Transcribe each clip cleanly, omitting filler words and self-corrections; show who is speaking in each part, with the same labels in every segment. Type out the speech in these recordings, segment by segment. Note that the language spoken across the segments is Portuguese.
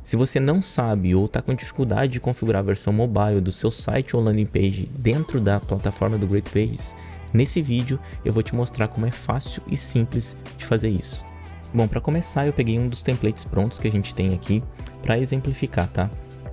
Speaker 1: Se você não sabe ou está com dificuldade de configurar a versão mobile do seu site ou landing page dentro da plataforma do Great Pages, nesse vídeo eu vou te mostrar como é fácil e simples de fazer isso. Bom, para começar eu peguei um dos templates prontos que a gente tem aqui para exemplificar, tá?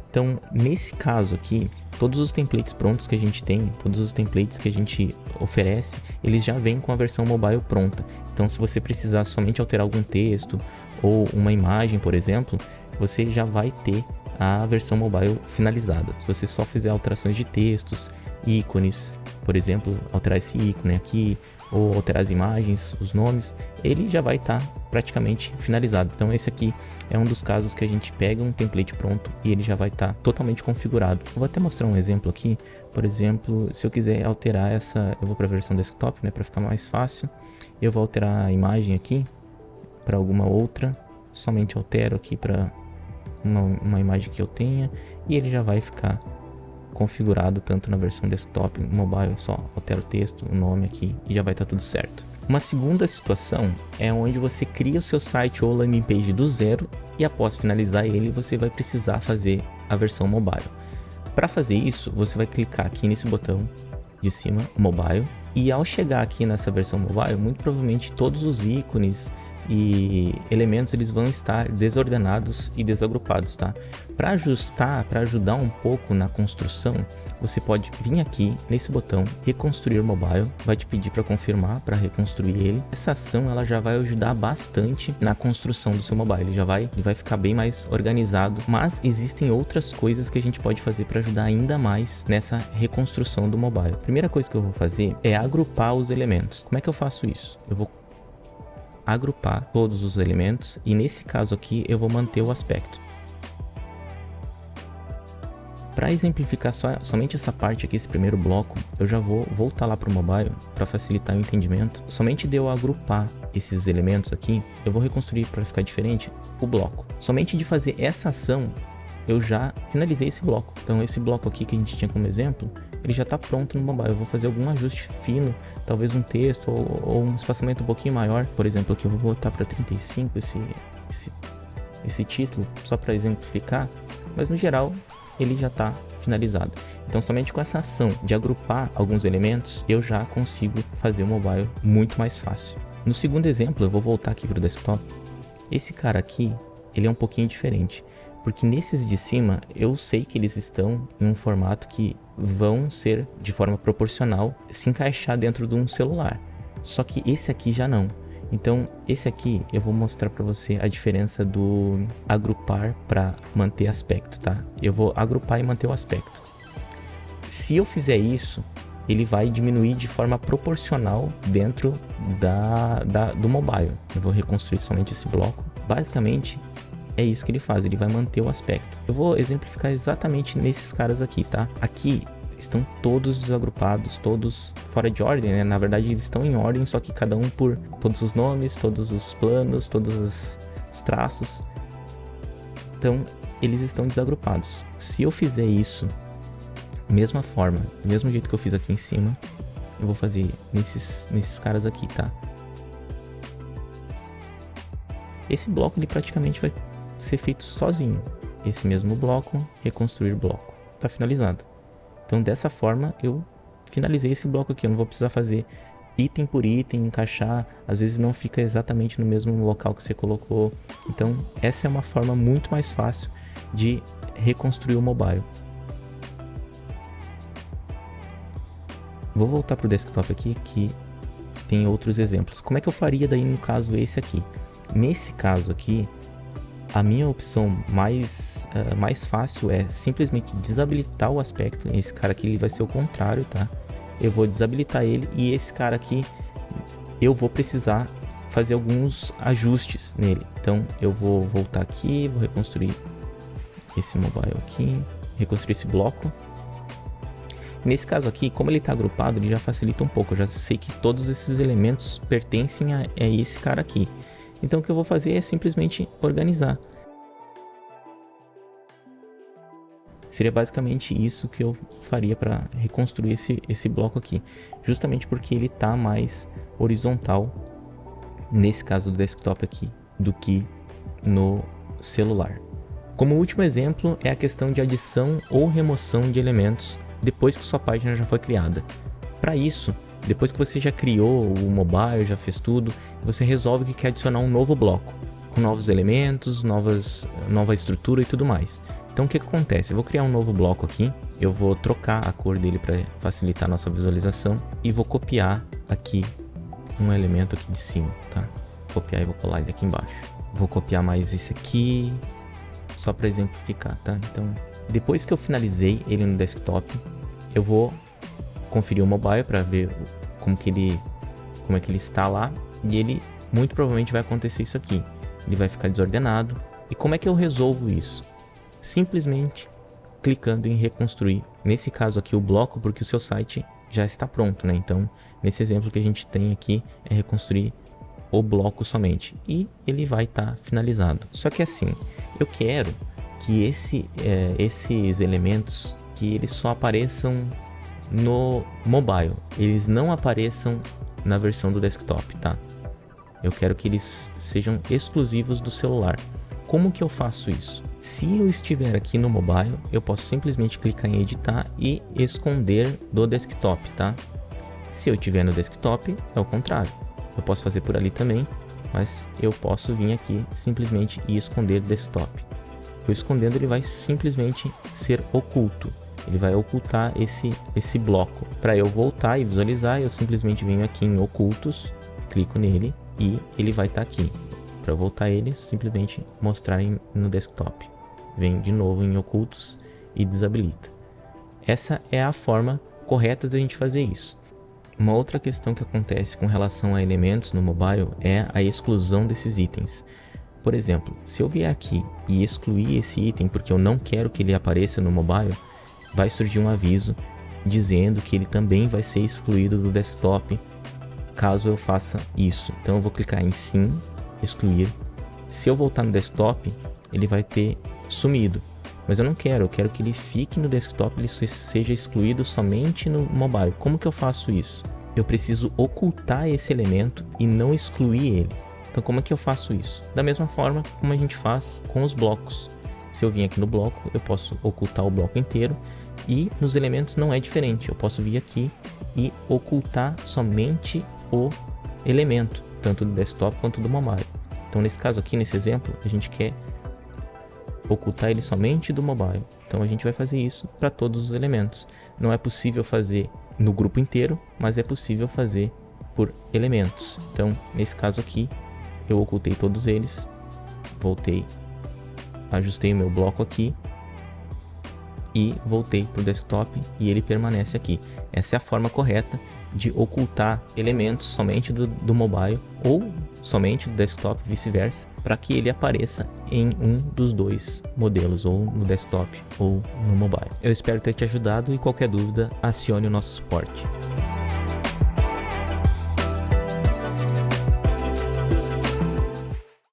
Speaker 1: Então, nesse caso aqui, todos os templates prontos que a gente tem, todos os templates que a gente oferece, eles já vêm com a versão mobile pronta. Então, se você precisar somente alterar algum texto ou uma imagem, por exemplo, você já vai ter a versão mobile finalizada. Se você só fizer alterações de textos, ícones, por exemplo, alterar esse ícone aqui, ou alterar as imagens, os nomes, ele já vai estar praticamente finalizado. Então esse aqui é um dos casos que a gente pega um template pronto e ele já vai estar totalmente configurado. Eu vou até mostrar um exemplo aqui. Por exemplo, se eu quiser alterar essa, eu vou para a versão desktop, né, para ficar mais fácil. Eu vou alterar a imagem aqui para alguma outra, somente altero aqui para uma imagem que eu tenha e ele já vai ficar configurado tanto na versão desktop, mobile, só altera o texto, o nome aqui e já vai estar tudo certo. Uma segunda situação é onde você cria o seu site ou landing page do zero e após finalizar ele você vai precisar fazer a versão mobile. Para fazer isso você vai clicar aqui nesse botão de cima, mobile, e ao chegar aqui nessa versão mobile, muito provavelmente todos os ícones e elementos eles vão estar desordenados e desagrupados, tá? Para ajustar, para ajudar um pouco na construção, você pode vir aqui nesse botão reconstruir mobile, vai te pedir para confirmar, para reconstruir ele. Essa ação ela já vai ajudar bastante na construção do seu mobile, ele vai ficar bem mais organizado, mas existem outras coisas que a gente pode fazer para ajudar ainda mais nessa reconstrução do mobile. A primeira coisa que eu vou fazer é agrupar os elementos. Como é que eu faço isso? Eu vou agrupar todos os elementos e nesse caso aqui eu vou manter o aspecto. Para exemplificar somente essa parte aqui, esse primeiro bloco, eu já vou voltar lá para o mobile para facilitar o entendimento. Somente de eu agrupar esses elementos aqui, eu vou reconstruir para ficar diferente o bloco. Somente de fazer essa ação, eu já finalizei esse bloco. Então esse bloco aqui que a gente tinha como exemplo, ele já está pronto no mobile. Eu vou fazer algum ajuste fino, talvez um texto ou um espaçamento um pouquinho maior. Por exemplo, aqui eu vou botar para 35 esse título, só para exemplificar. Mas no geral, ele já está finalizado. Então somente com essa ação de agrupar alguns elementos, eu já consigo fazer o mobile muito mais fácil. No segundo exemplo, eu vou voltar aqui para o desktop. Esse cara aqui, ele é um pouquinho diferente. Porque nesses de cima, eu sei que eles estão em um formato que vão ser de forma proporcional se encaixar dentro de um celular. Só que esse aqui já não. Então esse aqui eu vou mostrar para você a diferença do agrupar para manter aspecto, tá? Eu vou agrupar e manter o aspecto. Se eu fizer isso, ele vai diminuir de forma proporcional dentro do mobile. Eu vou reconstruir somente esse bloco. Basicamente é isso que ele faz, ele vai manter o aspecto. Eu vou exemplificar exatamente nesses caras aqui, tá? Aqui estão todos desagrupados, todos fora de ordem, né? Na verdade eles estão em ordem, só que cada um por todos os nomes, todos os planos, todos os traços. Então eles estão desagrupados. Se eu fizer isso, mesma forma, do mesmo jeito que eu fiz aqui em cima, eu vou fazer nesses caras aqui, tá? Esse bloco ele praticamente vai ser feito sozinho. Esse mesmo bloco, reconstruir bloco, tá finalizado. Então dessa forma eu finalizei esse bloco aqui. Eu não vou precisar fazer item por item, encaixar, às vezes não fica exatamente no mesmo local que você colocou. Então essa é uma forma muito mais fácil de reconstruir o mobile. Vou voltar para o desktop aqui que tem outros exemplos. Como é que eu faria daí no caso esse aqui? Nesse caso aqui, a minha opção mais fácil é simplesmente desabilitar o aspecto. Esse cara aqui ele vai ser o contrário, tá? Eu vou desabilitar ele e esse cara aqui eu vou precisar fazer alguns ajustes nele. Então eu vou voltar aqui, vou reconstruir esse mobile aqui, reconstruir esse bloco. Nesse caso aqui, como ele está agrupado, ele já facilita um pouco. Eu já sei que todos esses elementos pertencem a esse cara aqui. Então o que eu vou fazer é simplesmente organizar. Seria basicamente isso que eu faria para reconstruir esse bloco aqui. Justamente porque ele está mais horizontal, nesse caso do desktop aqui, do que no celular. Como último exemplo é a questão de adição ou remoção de elementos depois que sua página já foi criada. Para isso, depois que você já criou o mobile, já fez tudo, você resolve que quer adicionar um novo bloco, com novos elementos, nova estrutura e tudo mais. Então o que acontece? Eu vou criar um novo bloco aqui, eu vou trocar a cor dele para facilitar a nossa visualização e vou copiar aqui um elemento aqui de cima, tá? Vou copiar e vou colar ele aqui embaixo. Vou copiar mais esse aqui, só para exemplificar, tá? Então, depois que eu finalizei ele no desktop, eu vou conferir o mobile para ver como é que ele está lá, e ele muito provavelmente vai acontecer isso aqui. Ele vai ficar desordenado. E como é que eu resolvo isso? Simplesmente clicando em reconstruir, nesse caso aqui o bloco, porque o seu site já está pronto, né? Então, nesse exemplo que a gente tem aqui é reconstruir o bloco somente e ele vai estar finalizado. Só que assim, eu quero que esses elementos que eles só apareçam no mobile, eles não apareçam na versão do desktop, tá? Eu quero que eles sejam exclusivos do celular. Como que eu faço isso? Se eu estiver aqui no mobile, eu posso simplesmente clicar em editar e esconder do desktop, tá? Se eu estiver no desktop, é o contrário. Eu posso fazer por ali também, mas eu posso vir aqui simplesmente e esconder do desktop. Eu escondendo, ele vai simplesmente ser oculto. Ele vai ocultar esse bloco. Para eu voltar e visualizar, eu simplesmente venho aqui em ocultos, clico nele e ele vai estar aqui. Para voltar ele, simplesmente mostrar no desktop. Vem de novo em ocultos e desabilita. Essa é a forma correta da gente fazer isso. Uma outra questão que acontece com relação a elementos no mobile é a exclusão desses itens. Por exemplo, se eu vier aqui e excluir esse item porque eu não quero que ele apareça no mobile, vai surgir um aviso dizendo que ele também vai ser excluído do desktop caso eu faça isso. Então eu vou clicar em sim, excluir. Se eu voltar no desktop, ele vai ter sumido. Mas eu não quero, eu quero que ele fique no desktop, ele seja excluído somente no mobile. Como que eu faço isso? Eu preciso ocultar esse elemento e não excluir ele. Então como é que eu faço isso? Da mesma forma como a gente faz com os blocos. Se eu vim aqui no bloco, eu posso ocultar o bloco inteiro e nos elementos não é diferente. Eu posso vir aqui e ocultar somente o elemento, tanto do desktop quanto do mobile. Então nesse caso aqui, nesse exemplo, a gente quer ocultar ele somente do mobile. Então a gente vai fazer isso para todos os elementos. Não é possível fazer no grupo inteiro, mas é possível fazer por elementos. Então nesse caso aqui, eu ocultei todos eles, voltei, ajustei o meu bloco aqui e voltei para o desktop e ele permanece aqui. Essa é a forma correta de ocultar elementos somente do mobile ou somente do desktop, vice-versa, para que ele apareça em um dos dois modelos, ou no desktop ou no mobile. Eu espero ter te ajudado e qualquer dúvida, acione o nosso suporte.